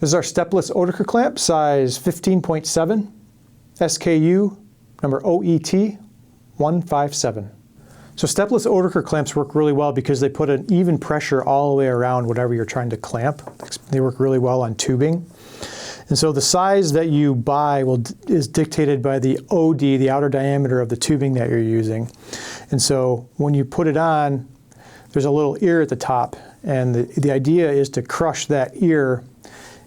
This is our stepless Oetiker clamp, size 15.7, SKU number OET157. So stepless Oetiker clamps work really well because they put an even pressure all the way around whatever you're trying to clamp. They work really well on tubing. And so the size that you buy is dictated by the OD, the outer diameter of the tubing that you're using. And so when you put it on, there's a little ear at the top, and the idea is to crush that ear.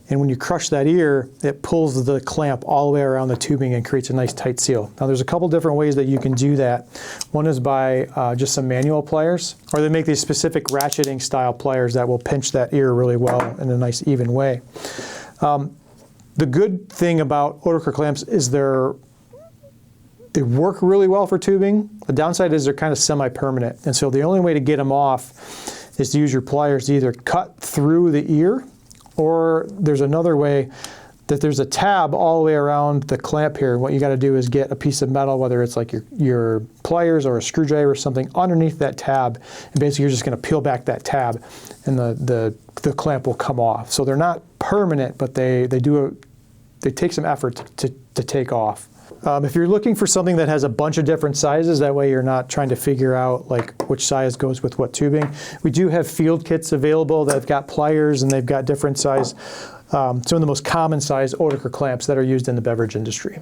And when you crush that ear, it pulls the clamp all the way around the tubing and creates a nice tight seal. Now there's a couple different ways that you can do that. One is by just some manual pliers, or they make these specific ratcheting style pliers that will pinch that ear really well in a nice even way. The good thing about Oetiker clamps is they work really well for tubing. The downside is they're kind of semi-permanent. And so the only way to get them off is to use your pliers to either cut through the ear, or there's another way that there's a tab all the way around the clamp here. What you got to do is get a piece of metal, whether it's like your pliers or a screwdriver or something, underneath that tab, and basically you're just going to peel back that tab and the clamp will come off. So they're not permanent, but they take some effort to take off. If you're looking for something that has a bunch of different sizes, that way you're not trying to figure out like which size goes with what tubing. We do have field kits available that have got pliers and they've got different size, some of the most common size Oetiker clamps that are used in the beverage industry.